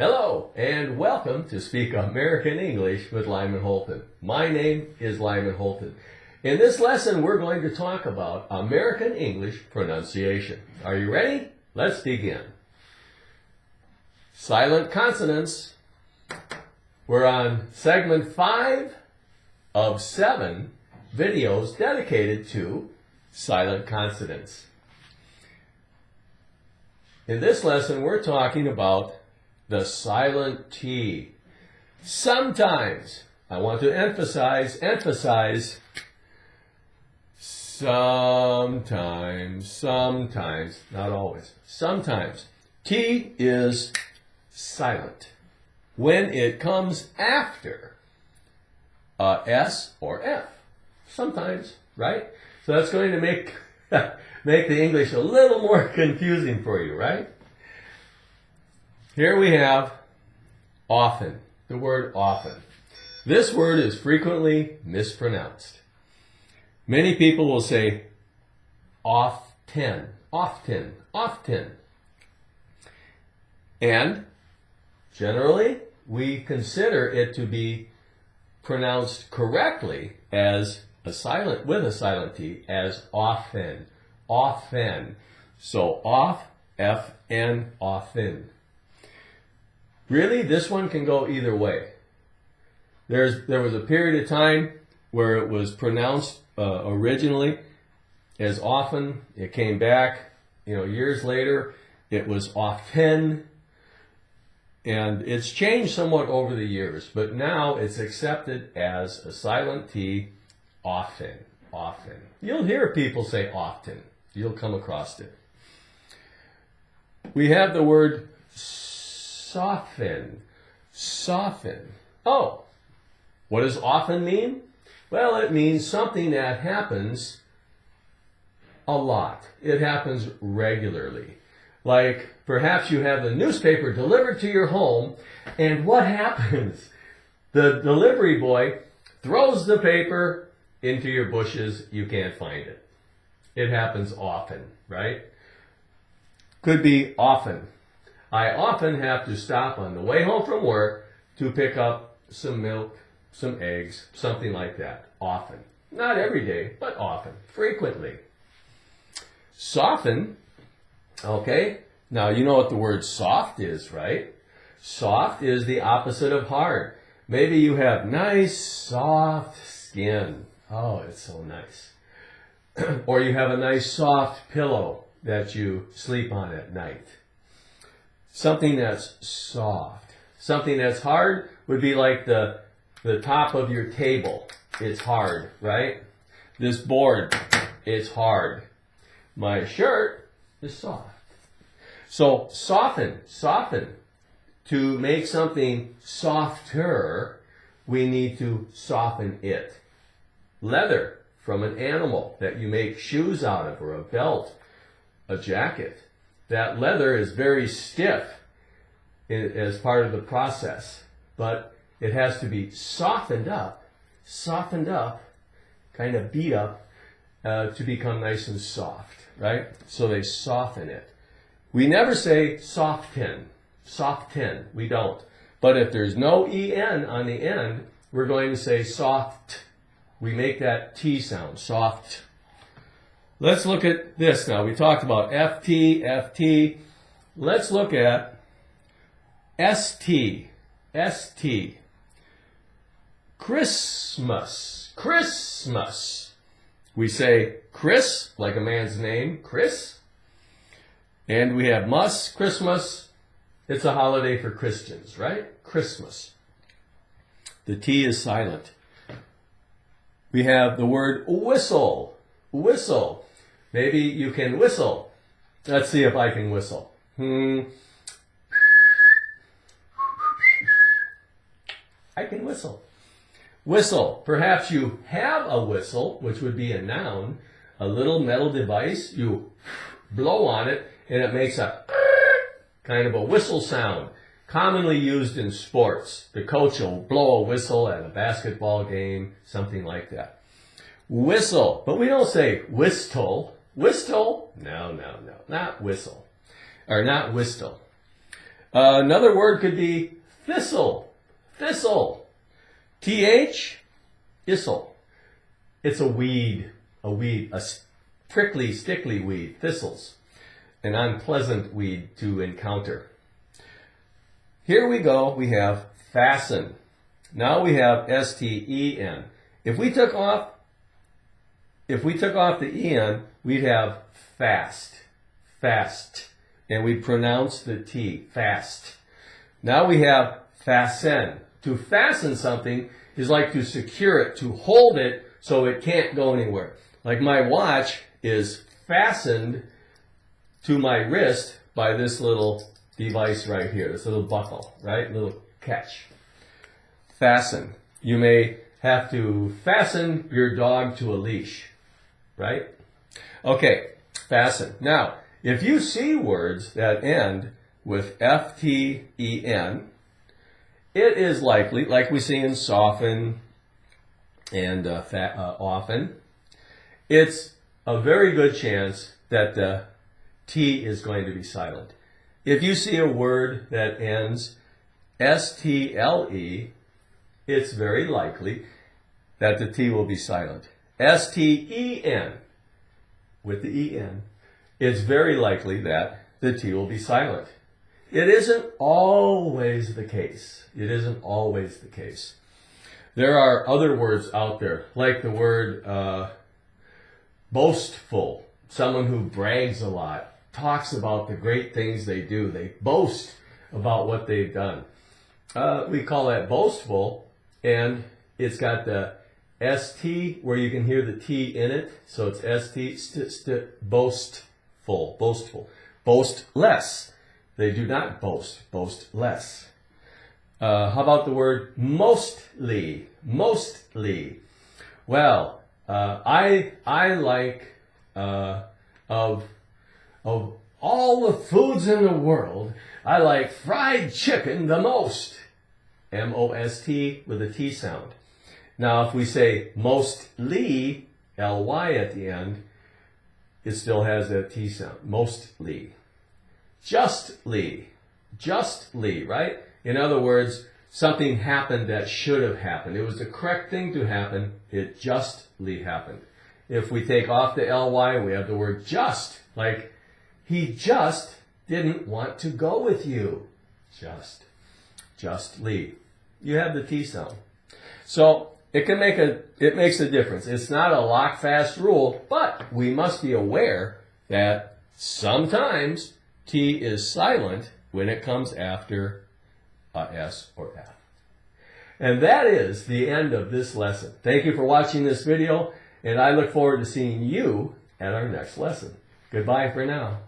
Hello and welcome to Speak American English with Lyman Holton. My name is Lyman Holton. In this lesson, we're going to talk about American English pronunciation. Are you ready? Let's begin. Silent consonants. We're on segment 5 of 7 videos dedicated to silent consonants. In this lesson, we're talking about the silent T. Sometimes, I want to emphasize, sometimes, not always, sometimes, T is silent when it comes after a S or F. Sometimes, right? So that's going to make the English a little more confusing for you, right? Here we have often, the word often. This word is frequently mispronounced. Many people will say often. And generally, we consider it to be pronounced correctly as with a silent T, as often. So off, F-N, often. Really, this one can go either way. There was a period of time where it was pronounced originally as often. It came back, years later, it was often. And it's changed somewhat over the years, but now it's accepted as a silent T, often. You'll hear people say often. You'll come across it. We have the word soften. Oh, what does often mean? Well, it means something that happens a lot. It happens regularly. Like perhaps you have the newspaper delivered to your home, and what happens? The delivery boy throws the paper into your bushes. You can't find it. It happens often, right? Could be often. I often have to stop on the way home from work to pick up some milk, some eggs, something like that. Often. Not every day, but often. Frequently. Soften. Okay. Now, you know what the word soft is, right? Soft is the opposite of hard. Maybe you have nice, soft skin. Oh, it's so nice. Or you have a nice, soft pillow that you sleep on at night. Something that's soft. Something that's hard would be like the top of your table. It's hard, right? This board, it's hard. My shirt is soft. So soften. To make something softer, we need to soften it. Leather from an animal that you make shoes out of, or a belt, a jacket. That leather is very stiff as part of the process, but it has to be softened up, kind of beat up to become nice and soft, right? So they soften it. We never say soften. We don't. But if there's no en on the end, we're going to say soft. We make that T sound, soft. Let's look at this now. We talked about FT. Let's look at ST. Christmas. We say Chris, like a man's name, Chris. And we have Christmas. It's a holiday for Christians, right? Christmas. The T is silent. We have the word whistle. Maybe you can whistle. Let's see if I can whistle. I can whistle. Whistle. Perhaps you have a whistle, which would be a noun, a little metal device. You blow on it, and it makes a kind of a whistle sound, commonly used in sports. The coach will blow a whistle at a basketball game, something like that. Whistle. But we don't say whistle. Whistle? No. Not whistle. Or not whistle. Another word could be thistle. Thistle. T-H, thistle. It's a weed, a prickly, stickly weed, thistles. An unpleasant weed to encounter. Here we go, we have fasten. Now we have S-T-E-N. If we took off the E-N, we'd have fast, fast. And we pronounce the T, fast. Now we have fasten. To fasten something is like to secure it, to hold it so it can't go anywhere. Like my watch is fastened to my wrist by this little device right here, this little buckle, right? Little catch. Fasten. You may have to fasten your dog to a leash, right? Okay, fasten. Now, if you see words that end with F-T-E-N, it is likely, like we see in soften and often, it's a very good chance that the T is going to be silent. If you see a word that ends S-T-L-E, it's very likely that the T will be silent. S-T-E-N, with the E-N, it's very likely that the T will be silent. It isn't always the case. It isn't always the case. There are other words out there, like the word boastful. Someone who brags a lot, talks about the great things they do. They boast about what they've done. We call that boastful, and it's got the ST where you can hear the T in it. So it's ST, boastful, boastful. Boast less. They do not boast, boast less. How about the word mostly? Mostly. Well, I like of all the foods in the world, I like fried chicken the most. M-O-S-T with a T sound. Now, if we say mostly, L-Y at the end, it still has that T sound. Mostly. Justly. Justly, right? In other words, something happened that should have happened. It was the correct thing to happen. It justly happened. If we take off the L-Y, we have the word just. Like, he just didn't want to go with you. Just. Justly. You have the T sound. So, it makes a difference. It's not a lock fast rule, but we must be aware that sometimes T is silent when it comes after a S or F. And that is the end of this lesson. Thank you for watching this video, and I look forward to seeing you at our next lesson. Goodbye for now.